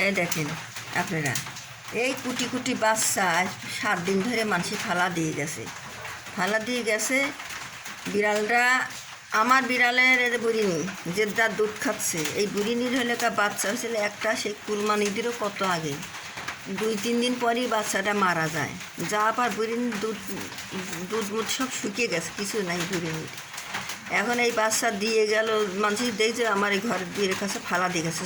এই দেখেন আপনারা, এই কুটি কুটি বাচ্চা 7 দিন ধরে মানুষ ফালা দিয়ে গেছে, ফালা দিয়ে গেছে। বিড়ালটা আমার বিড়ালের এই যে বুড়িনি যে যার দুধ খাচ্ছে, এই বুড়িনির হলে বাচ্চা হয়েছিল একটা, সেই কুরবানিদেরও কত আগে, 2-3 দিন পরই বাচ্চাটা মারা যায়। যা আবার বুড়িনির দুধ দুধ মুধ সব শুকিয়ে গেছে, কিছু নাই বুড়িনির। এখন এই বাচ্চা দিয়ে গেল, মানুষ দেখছে আমার এই ঘরের দুয়ের কাছে ফালা দিয়ে গেছে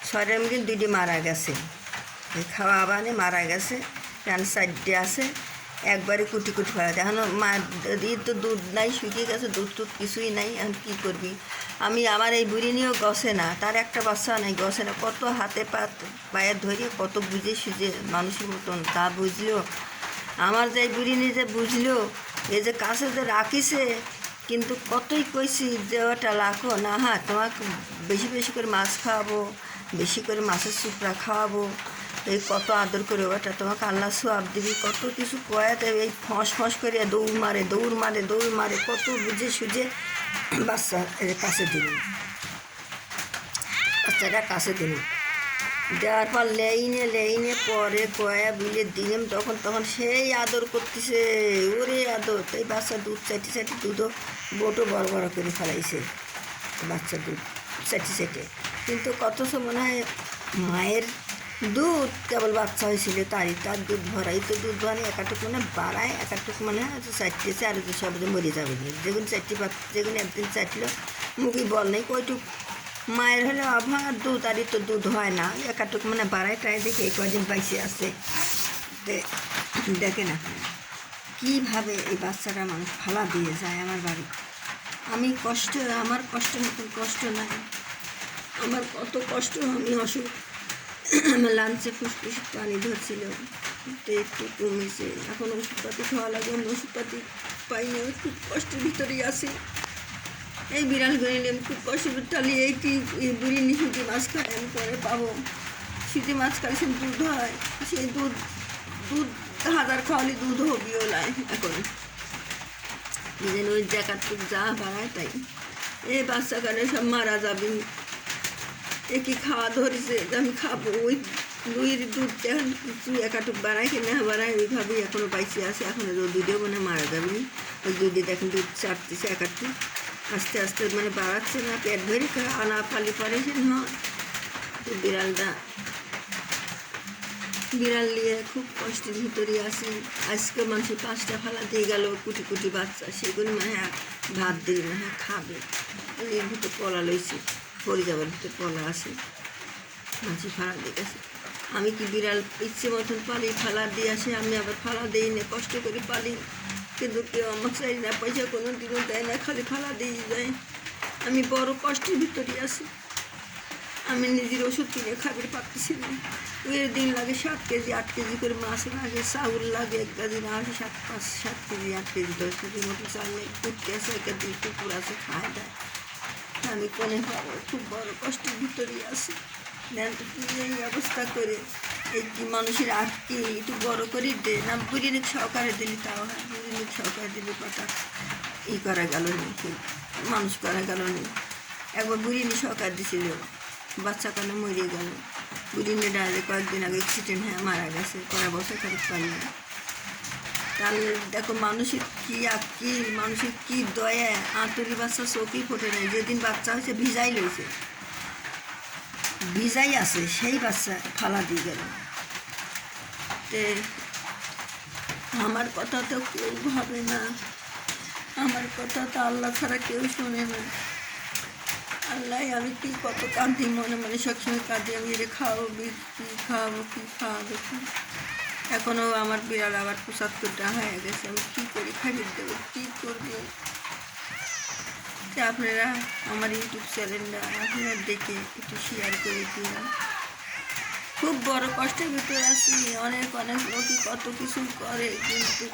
6টার মধ্যে 2টি মারা গেছে, এই খাওয়া আবানে মারা গেছে। কেন 4টে আছে একবারে কুটি কুটি ফেলা। এখন মা দিদির তো দুধ নাই, শুকিয়ে গেছে, দুধ টুধ কিছুই নাই। এখন কী করবি? আমি আমার এই বুড়ি নিয়েও গসে না, তার একটা বাচ্চা নাই, গসে না। কত হাতে পায়ে ধরিয়ে কত বুঝে সুঝে মানুষের মতন তা বুঝলো। আমার যে বুড়ি নিয়ে যে বুঝলো, এই যে কাছে যে রাখিছে, কিন্তু কতই কইছি যে ওটা লাখো না, হ্যাঁ তোমাকে বেশি বেশি করে মাছ খাওয়াবো, বেশি করে মাছের সুপড়া খাওয়াবো, এই কত আদর করে ওটা তোমাকে আল্লাহ সোয়াব দিবি, কত কিছু কয়া দেবে। এই ফস ফস করে দৌড় মারে দৌড় মারে দৌড় মারে, কত বুঝে সুঝে বাচ্চা কাছে দিল, বাচ্চাটা কাছে দিল। দেওয়ার পর লেইনে পরে কয়া বিলে দিলাম, তখন সেই আদর করতেছে, ওরে আদর। এই বাচ্চা দুধ চাটি দুধও বোটও বড় বড় করে ফেলাইছে, বাচ্চা দুধ চাটি। কিন্তু কত মনে হয় মায়ের দুধ কেবল বাচ্চা হয়েছিল তার দুধ ভরাই, তো দুধ ভরানি একাটুক মানে বাড়ায়, একাটুক মানে চারটেছে, আর সব মরে যাবে। যেগুলো যেগুলো একদিন চাটলো মুখে বল নেই কইটুক মায়ের হলে অভার দুধ, আর তো দুধ হয় না, একাটুক মানে বাড়ায় টাই দেখে এই কদিন বাইসে আসে। দেখে না কীভাবে এই বাচ্চারা মানুষ ফালা দিয়ে যায় আমার বাড়ি। আমি কষ্ট, আমার কষ্টের মতন কষ্ট নাই, আমার কত কষ্ট। আমি অসুখ, আমার লাঞ্চে ফুসফুস পানি ধরছিল, তো একটু কমেছে। এখন ওষুধপাতি খাওয়া লাগে, আমি ওষুধপাতি পাই না, খুব কষ্টের ভিতরেই আছি। এই বিড়াল করে নিলাম, খুব কষ্ট টালি। এইটি বুড়ি নি সুতি মাছ খায়, আমি পরে পাবো। সুতি মাছ খাই সে দুধ হয়, সেই দুধ 1000 খাওয়ালে দুধ হবিও নাই। এখন কি যেন ওই জায়গাটুক যা বাড়ায় তাই, এই বাচ্চা কানে সব মারা যাবে। একই খাওয়া ধরেছে যে আমি খাবো, ওই দুইয়ের দুধ এখন কিছু একাটুক বাড়ায় কি না বাড়ায়, ওইভাবেই এখনও বাইসে আছে। এখন দুধেও মানে মারা যাবে না। ওই দুধে দেখেন দুধ চাটতেছে একাটুক, আস্তে আস্তে মানে বাড়াচ্ছে না, পেট ভরে আনা ফালি পরে সে নয়। বিড়াল নিয়ে খুব কষ্টের ভিতরে আসি। আজকে মানুষের 5টা ফালা দিয়ে গেল, কুটি কুটি বাচ্চা, সেগুলো মানে ভাত দিলে মানে খাবে। এর ভিতরে পলা লইছি, পরে যাবার ভিতরে পলা আসে, মাছি ফালা দিয়ে গেছে। আমি কি বিড়াল ইচ্ছে মতন পালি, ফালা দিয়ে আসে, আমি আবার ফালা দিই না, কষ্ট করে পালি। কিন্তু কেউ আমার চাই না, পয়সা কোনো দিনও দেয় না, খালি ফালা দিয়ে যায়। আমি বড় কষ্টের ভিতরে আসি। আমি নিজের ওষুধ কিনে খাবার পাচ্ছি না। এর দিন লাগে 7 কেজি 8 কেজি করে মাছ লাগে, চাউল লাগে 1 কেজি না আসে 7 কেজি 8 কেজি 10 কেজির মতো চাল নেই। কুটতে আছে, 1 কেজি কুকুর আছে, খায় দেয়। আমি কোনে পাবো? খুব বড় কষ্টের ভিতরেই আছি। এই অবস্থা করে এই কি মানুষের আটকে একটু বড় করে দে না, বুড়ির সহকারে দিলি তাও হয়, বুড়ির সহকারে দিলি কথা ই করা গেল নি, মানুষ করা গেল নি। একবার বুড়িনি সহকার দিছিল, বাচ্চা কানে মরে গেল। বুড়িনি ডাইরেক্ট কয়েকদিন আগে অ্যাক্সিডেন্ট হয়ে মারা গেছে, পরে বছর খারাপ পারি না। তাহলে দেখো মানুষের কী আকিল, মানুষের কী দয়া। আঁতুরি বাচ্চা চোখই ফোটে নাই, যেদিন বাচ্চা হয়েছে ভিজাই লইছে, ভিজাই আছে, সেই বাচ্চা ফালা দিয়ে গেল। তে আমার কথা তো কেউ ভাবে না, আমার কথা তো আল্লাহ ছাড়া কেউ শোনে না। আল্লাহ, আমি কি কত কাঁদি, মনে মনে সবসময় কাঁদি, আমি এর খাওয়াবো কী খাওয়াবো, কী খাওয়াবো কি। এখনও আমার বিড়াল আবার 75টা হয়ে গেছে, আমি কী করি, খাইয়ে দেবো, কী করবো। আপনারা আমার ইউটিউব চ্যানেলটা আপনারা দেখে একটু শেয়ার করে দিন। খুব বড় কষ্টের ভিতরে আছি, অনেক লোকই কত কিছু করে, কিন্তু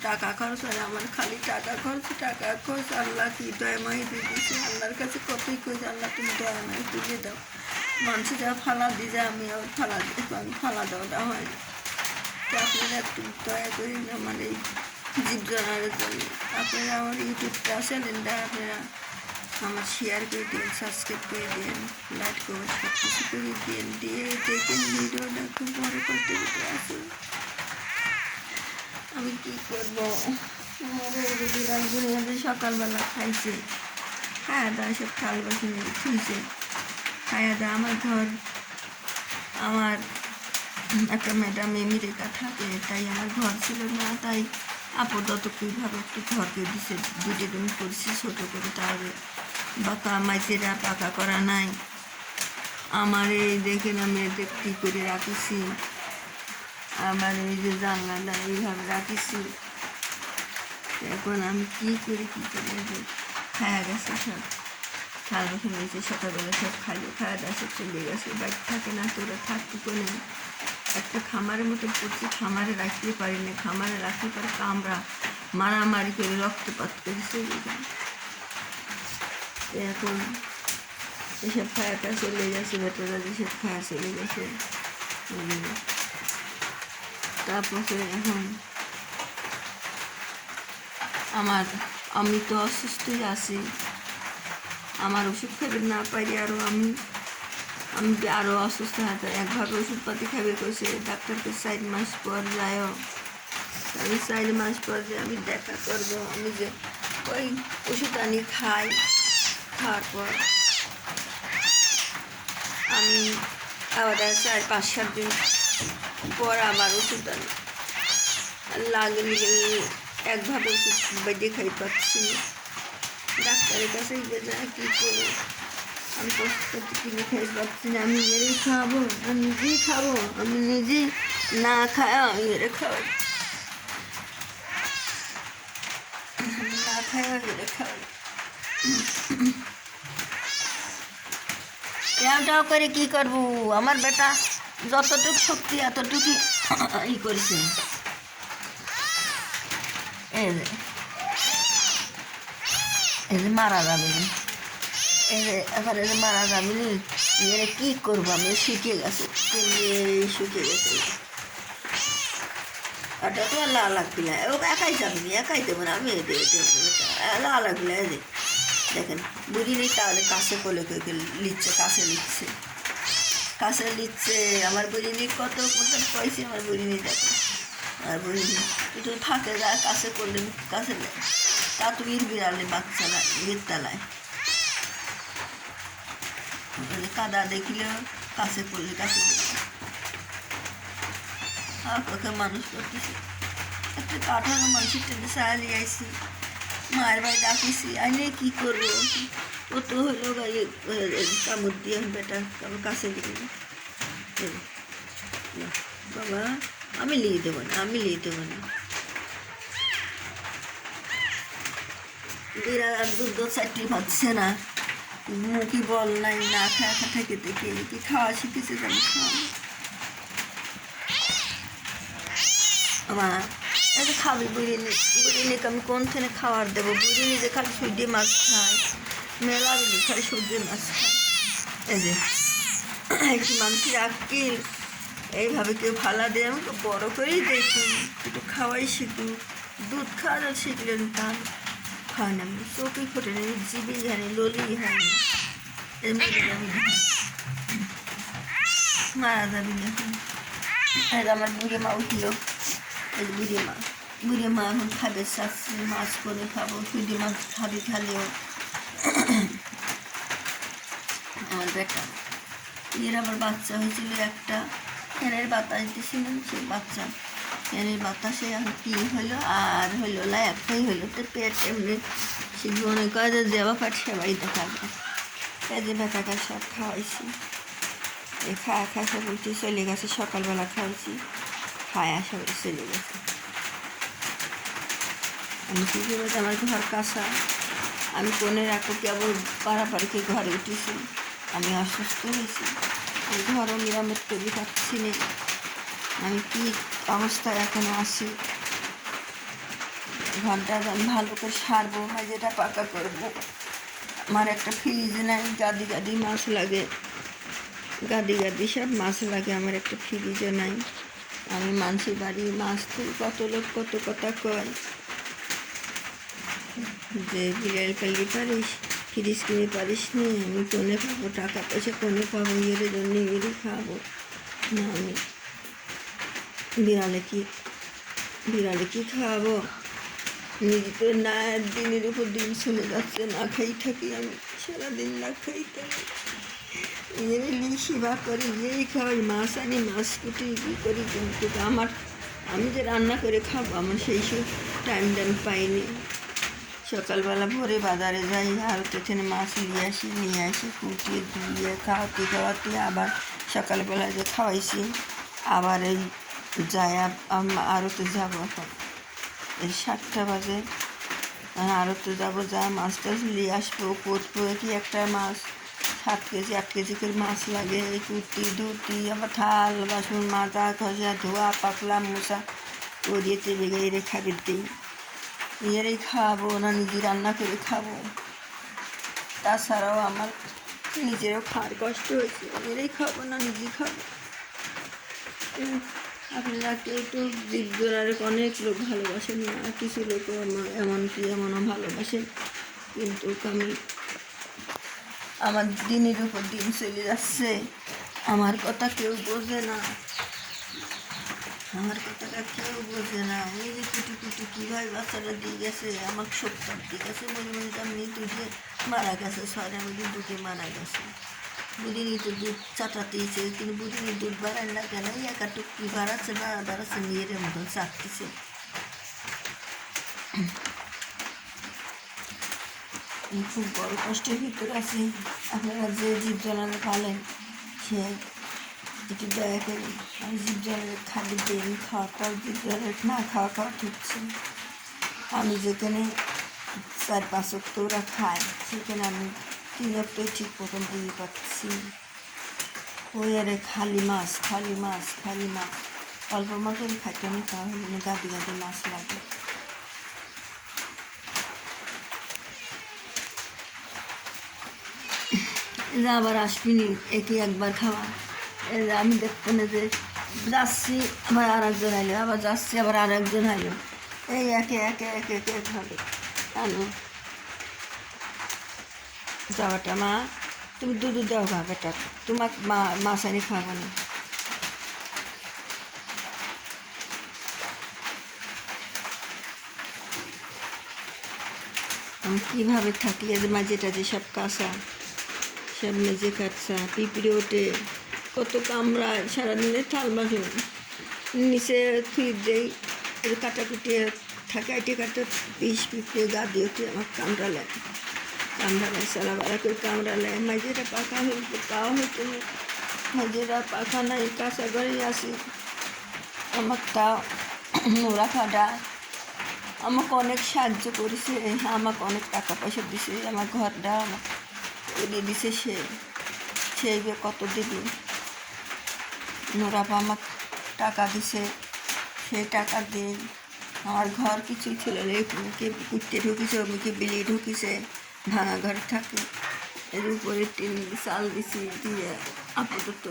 টাকা খরচ হয়, আমার খালি টাকা খরচ। আল্লাহ কি দয়াময় দিয়ে দিয়েছে, আল্লাহর কাছে কতই করেছে, আল্লাহ তুমি দয়াময় তুলে দাও। মানুষ যা ফালা দিয়ে যায়, আমি আবার ফালা দিয়ে, আমি ফালা দেওয়াটা হয় না। তো আপনারা একটু দয়া করি আমার এই জীবজনার জন্য। আপনারা আমার ইউটিউব চ্যানেলটা আপনারা আমার শেয়ার করে দিন, সাবস্ক্রাইব করে দিন, লাইক কমেন্ট সব কিছু করে দিন, দিয়ে দেখেন ভিডিওটা খুব বড় করতে দিতে আছে। আমি কী করবো, বিড়ালগুলো সকালবেলা খাইছে, খায়া দাওয়া সব থাল বাসন খুলছে, খায়া দাওয়া আমার ঘর, আমার একটা ম্যাডাম আমেরিকা থাকে, তাই আমার ঘর ছিল না, তাই আপাতত কীভাবে একটু ঘরকে দিছে, দুটি রুম করছি ছোটো করে, তার বাঁকা মাইসেরা পাকা করা নাই। আমার এই দেখেন আমি এতে কী করে রাখিছি, আবার এই যে জানলাটা এইভাবে রাখিছি। এখন আমি কী করে খায়া গেছে সব থাল বাসন গেছে, সকালবেলা সব খাইয়ে খাওয়া দাওয়া সব চলে গেছে, বাইক থাকে না, তোরা থাকতে নেই। একটা খামারের মতো পড়ছি, খামারে রাখতে পারি না, খামারে রাখতে পারে কামড়া মারামারি করে রক্তপাত করেছে। এখন এসব খায়াটা চলে গেছে, বেটারা যেসব খায়া চলে গেছে। তারপরে এখন আমি তো অসুস্থই আছি, আমার ওষুধ খাবে না পারি, আমি আরও অসুস্থ হতে একভাবে ওষুধপাতি খাবে কইছে, ডাক্তারকে 4 মাস পর যায়, আমি 4 মাস পর যে আমি দেখা করবো, আমি যে ওই ওষুধ আনি খাই, খাওয়ার পর আমি আবার 4-5-7 দিন পর আবার ওষুধ আনি, লাগেনি একভাবে ওষুধ বেঁধে খাই পাচ্ছি না, ডাক্তারের কাছেই বেজা কী করবো, আমি কষ্ট করতে কিনে খাই পাচ্ছি না, আমি এরে খাবো, আমি নিজেই খাবো, আমি নিজে না খায় আমি এরে খাওয়াই, না খায় এরে খাওয়াই, এটাও করে কী করবো, আমার বেটা যতটুকু শক্তি এতটুকু করেছে। এই যে মারা যাবে না, এবারে মারা যাবে না, এর কী করবো, আমি শুকিয়ে গেছে, শুকিয়ে গেছে, ওটা তো লাল লাগবে না, ও একাই যাবে না, একাই দেবো না, আমি লাল লাগবে না। দেখেন বুঝি নেই, তাহলে কাছে কোলে লিখছে, কাছে লিখছে, আমার বুঝি নেই কত পয়সা, আমার বুঝি নেই দেখেন, আর বুঝি নেই একটু থাকে যায় কাছে করলে, কাছে তা তো বিড়ালে বাচ্চা না তলায় কাদা দেখিলেও কাছে করলে কাছে আর তোকে মানুষ করতেছি, একটা কাঠানো মানুষের টেনে সাহায্য আইসি, মায়ের বাড়ি ডাকিছি, আইনে কী করবো, ও তো হলো কামড় দিয়ে বেটা কামড় কাছে দিল, বাবা আমি লিয়ে দেবো না, বিড়াল দুধ চারটি পাচ্ছে না, মুখি বল নাই, না খায় থেকে দেখে কি খাওয়া শিখেছে, আমি খাওয়া আমার এই খাবি বুড়িনি আমি কোন থেকে খাবার দেবো, বুড়িনি যে খালি সূর্য মাছ খায়, মেলা বুঝি খালি সূর্য মাছ খায়, এই যে একটু মানুষের আকিল এইভাবে কেউ ফালা দিয়ে আমি তো বড়ো করেই দেখি, একটু খাওয়াই শিখু, দুধ খাওয়া শিখলেন তা খায় না, আমি চোখে ফোটে না, জিভেই হানি, ললি হানি, এমনি আমি মারা যাবি না। আমার বুড়ি মা উঠল, এই বুড়ি মা এখন খাবে চাচ্ছি, মাছ করে খাবো, সুদি মাছ খালেও আমার বেটা এর আবার বাচ্চা হয়েছিল একটা, ফ্যানের বাতাস দিয়েছিলাম, সেই বাচ্চা ফ্যানের বাতাসে এখন কী হলো আর হইলো না, একটাই হইলো, তো পেট এমনি সে মনে করে যে দেওয়া পাঠ সেবাই দেখাবে, এই যে বেটাকে সব খাওয়াইছি, এই খাওয়া সব উঠে চলে গেছে, সকালবেলা খাওয়াইছি, খায়া সবাই চলে গেছে। আমি কী করবো, আমার ঘর কাঁচা, আমি কোনে রাখো কেবল পাড়াপাড়িকে ঘরে উঠেছি, আমি অসুস্থ হয়েছি, আমি ঘরও নিরামত করে পাচ্ছি না, আমি কী অবস্থায় এখনো আছি, ঘরটা আমি ভালো করে সারবো, যেটা পাকা করবো, আমার একটা ফ্রিজ নাই, গাদি মাছ লাগে, গাদি সব মাছ লাগে, আমার একটা ফ্রিজও নাই, আমি মানুষের বাড়ি মাছ তুই কত লোক কত কথা কয় যে বিড়াল পালি পারিস, ফ্রিজ কিনে পারিস নি, আমি কোনে পাবো টাকা পয়সা, কোনে পাবো এর জন্য এরই খাবো না। আমি বিড়ালে কি খাওয়াবো? নিজে তো না, দিনের উপর দিন চলে যাচ্ছে, না খাই থাকি আমি, সারাদিন না খাই থাকি। এমনি সেবা করি, এই খাওয়াই, মাছ আনি, মাছ কুটি কী করি, কিন্তু আমি যে রান্না করে খাবো, আমার সেই সব টাইমটা আমি পাইনি। সকালবেলা ভোরে বাজারে যাই, আর এখানে মাছ নিয়ে আসি কুটিয়ে ধুয়ে খাওয়াতে আবার সকালবেলা যে খাওয়াইছি, আবার এই যায় আরতে যাবো। এখন এই 7টা বাজে, আরতে যাবো, যা মাছ টাছ নিয়ে আসবো, করবো কি একটা মাছ 7 কেজি 8 কেজি করে মাছ লাগে। এই কুটি ধুতি, আবার থাল বাসন মাজা খসা ধোয়া পাকলা মশা করিয়ে তেলে গিয়ে খাবে দিই। নিজেরাই খাওয়াবো না নিজে রান্না করে খাবো? তাছাড়াও আমার নিজেরও খাওয়ার কষ্ট হয়েছে, নিজেরাই খাবো না নিজে খাবো? আপনারা কেউ তো জীবজোড়ার অনেক লোক ভালোবাসেন না, কিছু লোকও এমনও ভালোবাসেন, কিন্তু আমার দিনের উপর দিন চলে যাচ্ছে, আমার কথা কেউ বোঝে না, আমার কথাটা কেউ বোঝে না। এই যে কুটি কীভাবে বাচ্চাটা দিয়ে গেছে, আমার সত্তর দিয়ে গেছে, আমি দুধে মারা গেছে, 6টা মধ্যে দুধে মারা গেছে। বুঝিনি তো দুধ চাটাতেইছে, কিন্তু বুঝিনি দুধ বাড়ায় না কেন, এই একাটুক কী বাড়াচ্ছে মেয়ের মতন চাটতেছে। খুব বড় কষ্টের ভিতরে আছে। আপনারা যে জীবজন্তু পালেন, সে একটু দয়া করে আমি জীবজন্তুর খাদ্য দিন, খাওয়াটাও জীবজন্তুর না খাওয়া ঠিকছে। আমি যেখানে 4-5 ওয়াক্ত ওরা খায়, সেখানে আমি 3 ওয়াক্তই ঠিক মতন দিয়ে পাচ্ছি। ওই আরে খালি মাছ, অল্প মতন খাইতে আমি তাহলে গাদি মাছ লাগে। আবার আসবিনি, একই একবার খাওয়া, আমি দেখবো না যে যাচ্ছি আবার আর একজন আইলো, আবার যাচ্ছি আবার আর একজন আইলো, এই একে হবে। আনো যাওয়াটা, মা তুমি দুধ দাও খা বেটা, তোমার মাছ আনি খাবো না। আমি কীভাবে থাকি, এর মাঝে টাঝে সব কাঁচা, সব মেঝে কাঁচা, পিঁপড়ে ওঠে, কত কামড়ায়, সারাদিনে থাল বাসন নিচে থুই দেই, কাটাকুটি থাকে, কাটে পিঁপড়ে গা দিয়ে আমার কামড়ালে সারাবেলা করে কামড়ালে। মাঝেরা পাখা হইতে তাও হইতে, মাঝেরা পাখা নাই, কাঁচা ঘরেই আসি। আমার তা ওরা খাটা আমাকে অনেক সাহায্য করেছে, আমাকে অনেক টাকা পয়সা দিছে, আমার ঘরটা আমাকে এগিয়ে দিছে, সেই কত দিবি। নোরাপা আমাকে টাকা দিছে, সেই টাকা দিয়ে আমার ঘর কিছুই ছিল না, মুখে কুত্তে ঢুকিছে, মুখে বিলি ঢুকিছে, ভাঙা ঘরে থাকে, এর উপরে 3 চাল দিছি, দিয়ে আপাতত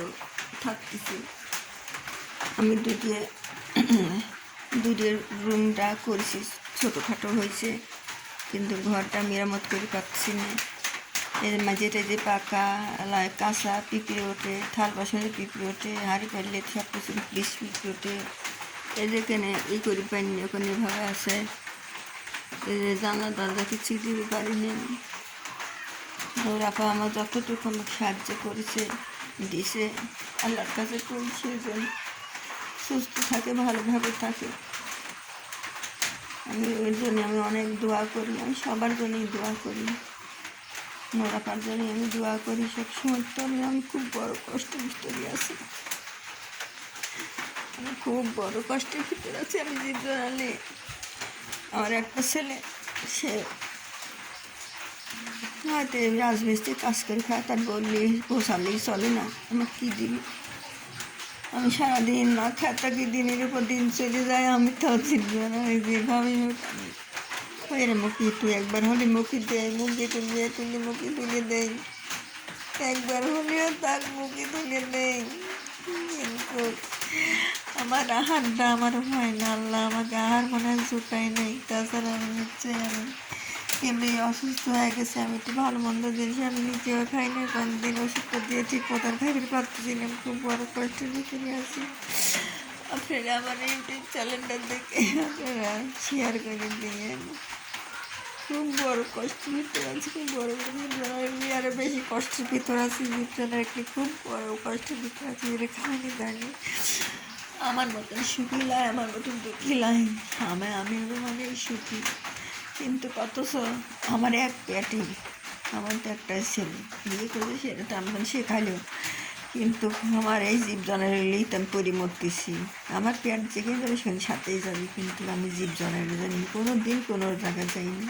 থাকতেছি। আমি দুধের রুমটা করেছি, ছোটোখাটো হয়েছে, কিন্তু ঘরটা মেরামত করে পাচ্ছি না। এর মাঝে যে পাকা কাঁচা পিঁপড়ে ওঠে, থাল বাসনে পিঁপড়ে ওঠে, হাঁড়ি পারলে সব কিছু পিঁপড়ে ওঠে। এখানে এই করি পাইনি, ওখানে এভাবে আছে, জানলা দরজা কিছু দিতে পারিনি। ওরাপা আমার যতটুকু আমাকে সাহায্য করেছে দিছে, আল্লাহর কাছে করেছে যেন সুস্থ থাকে, ভালোভাবে থাকে। ওই জন্য আমি অনেক দোয়া করি, আমি সবার জন্যই দোয়া করি, নোরাপার জন্য আমি দোয়া করি সবসময়। তবে আমি খুব বড় কষ্টের ভিতরে আছি, আমি খুব বড় কষ্টের ভিতরে আছি। আমি জীবজন্তুলে আমার একটা ছেলে, সে হয়তো রাজমিস্ত্রি কাজ করে খায়, তার বললে পোষালেই চলে না, আমার কী দিবি? আমি সারাদিন না খায় থাকি, দিনের উপর দিন চলে যায়, আমি তাও জীবজন্তু যেভাবে এর মুখে একটু একবার হলে মুখে দেয়, মুখে তুলে দেয়, একবার হলেও তার মুখে তুলে দেয়, কিন্তু আমার আহারটা আমার হয় না। আল্লাহ আমাকে আহার মনে হয় জোটাই নেই, তাছাড়া আমি কিন্তু এই অসুস্থ হয়ে গেছে, আমি একটু ভালো মন্দ জিনিস আমি নিজেও খাই না, কোনদিন ওষুধটা দিয়ে ঠিক মতন খাইতে পারতেছি না, খুব বড় কষ্টের ভিতরে আছি। আপনারা আমার ইউটিউব চ্যানেলটা দেখে আপনারা শেয়ার করে দিয়েন। খুব বড় কষ্টের ভিতরে আছি, খুব বড় আমি আরও বেশি কষ্টের ভিতরে আছি, জীবজনের একটি খুব বড় কষ্টের ভিতরে আছি, যেটা খাইনি জানি। আমার মতন সুখী লাই, আমার মতন দুঃখী লাই, আমি অনেক সুখী, কিন্তু অথচ আমার এক পেটি, আমার তো একটা ছেলে বিয়ে করে সেটা তো আমি শেখালেও, কিন্তু আমার এই জীবজনের তো আমি পরিমর্তিছি। আমার পেট যেখানে যাবে সেখানে সাথেই যাবে, কিন্তু আমি জীবজনের জানি কোনো দিন কোনো জায়গায় যাইনি,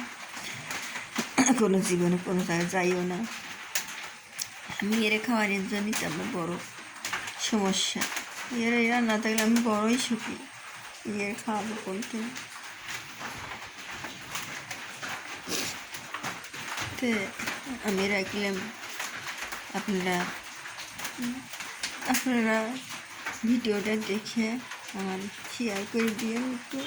কোনো জীবনে কোনো জায়গায় যাইও না। আমি এর খাওয়ানোর জন্যই তো আমার বড় সমস্যা। এরা না থাকলে আমি বড়ই সুখী, এর খাওয়াবো কোনদিন। তো আমি রাখলাম, আপনারা আপনারা ভিডিওটা দেখে আমার শেয়ার করে দিয়ে একটু।